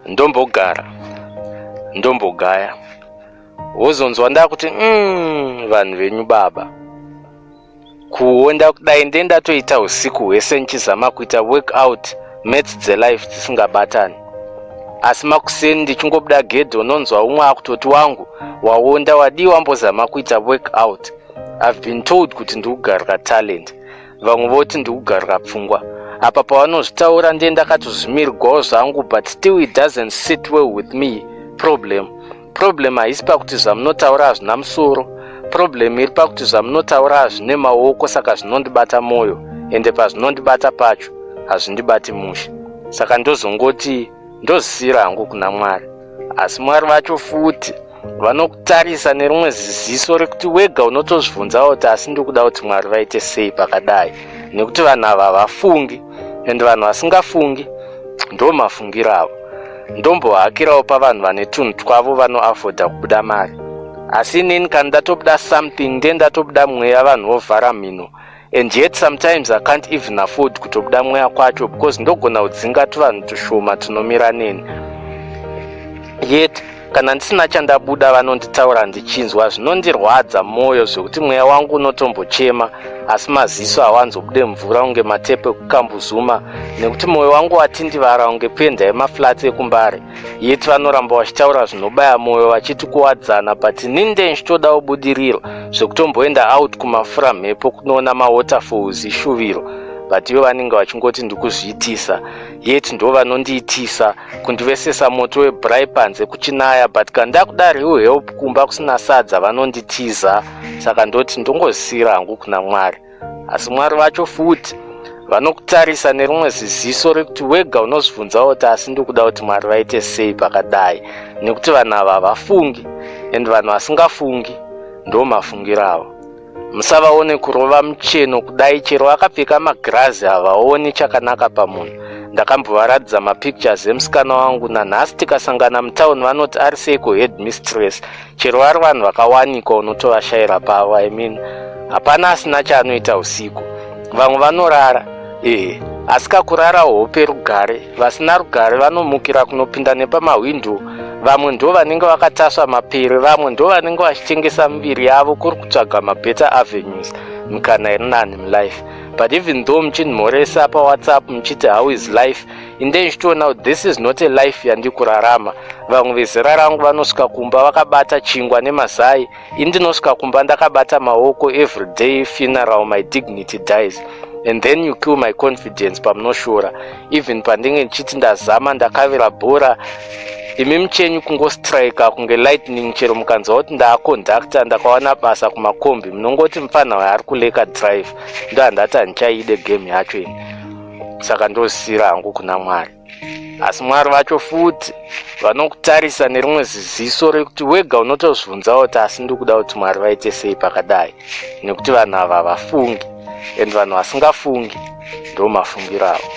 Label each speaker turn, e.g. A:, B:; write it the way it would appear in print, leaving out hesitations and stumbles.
A: ndombogara ndombogaya wozonzwa ndakuti vanhu venyu baba kuonda kudai ndendatoita usiku hwese nchizama kuita workout mates dzelife dzisingabatani, asi makuseni ndichingobuda gedhe unonzwa umwe akutoti wangu waonda wadii wambozama kuita workout. I've been told kuti ndikugarika talent, vamwe voti ndikugarika pfungwa. Apa pavanozvitaura ndiye ndakatozvimirwawo zvangu, but still it doesn't sit well with me. Problem haisi pakuti zvamunotaura hazvina musoro. Problem iri pakuti zvamunotaura hazvine maoko, saka zvinondibata moyo, ende pazvinondibata pacho hazvindibati mushe. Saka ndozongoti ndozisira hangu kuna Mwari. Asi Mwari vacho futi vanokutarisa nerimwe ziziso rekuti wega unotozvibvunzawo kuti asi ndikuda kuti Mwari vaite sei pakadai, nekuti vanhu ava vafungi, ende vanhu vasingafungi ndo mafungiro avo. Ndombohakirawo pavanhu vane tunhu twavo vanoafodha kubuda mari, asi inini kana ndatobuda something ndiye ndatobuda mweya vanhu vovhara mhino, and yet sometimes I can't even afford kutobuda mweya kwacho because ndogona kudzinga tuvanhu tushoma tunomira neni. Yet kana ndisina chandabuda vanonditaura ndichinzwa, zvinondirwadza moyo zvekuti mweya wangu unotombochema asi maziso hawanzobude mvura unge matepe ekukambuzuma, nekuti mwoyo wangu watindivara unge penda yemaflats ekumbare. Yet vanoramba vachitaura zvinobaya moyo vachiti kuwadzana, but inini ndichitoda ubudiriro zvekutomboenda out kumafura mhepo kunoona mawaterfalls ishuviro, but ivo vanenge vachingoti ndikuzviitisa. Yet ndo vanondiitisa kundivesesa moto webrai panze kuchinaya, but kana ndakuda real help kumba kusina sadza vanonditiza. Saka ndoti ndongozisira hangu kuna Mwari. Asi Mwari vacho futi vanokutarisa nerimwe ziziso rekuti wega unozvibvunzawo kuti asi ndikuda kuti Mwari vaite sei pakadai, nekuti vanhu ava vafungi, ende vanhu vasingafungi ndo mafungiro avo. Musavaone kurova mucheno kudai, chero vakapfeka magirazi havaoni chakanaka pamunhu. Ndakambovaradza mapictures emusikana wangu, nanhasi tikasangana mutauni vanoti ari seiko headmistress, chero vari vanhu vakawanikwa unotovashayira pavo. Hapana asina chaanoita usiku. Vamwe vanorara asi kakurara hope rugare, vasina rugare vanomukira kunopinda nepamahwindo. Vamwe ndo vanenge vakatasva mapere, vamwe ndo vanenge vachitengesa miviri yavo kuri kutsvaga mabetter avenues, mikana iri nani mulife. But even though muchinhoresa paWhatsApp muchiti how is life, inde ndichitoona kuti this is not a life yandikurarama. Vamwe vezera rangu vanosvika kumba vakabata chingwa nemazai, ini ndinosvika kumba ndakabata maoko. Every day funeral my dignity dies, and then you kill my confidence pamunoshora. Even pandinge ndichiti ndazama ndakavira bhora, imi muchenyu kungostrika kunge lightning, chero mukanzwa kuti ndaaconductor ndakawana basa kumakombi munongoti mufana waari kuleka drive, ndo handati handichaide game yacho ini. Saka ndozisira hangu kuna Mwari. Asi Mwari vacho futi vanokutarisa nerimwe ziziso rekuti wega unotozvibvunzawo kuti asi ndikuda kuti Mwari vaite sei pakadai, nekuti vanhu ava vafungi, ende vanhu vasingafungi ndo mafungiro avo.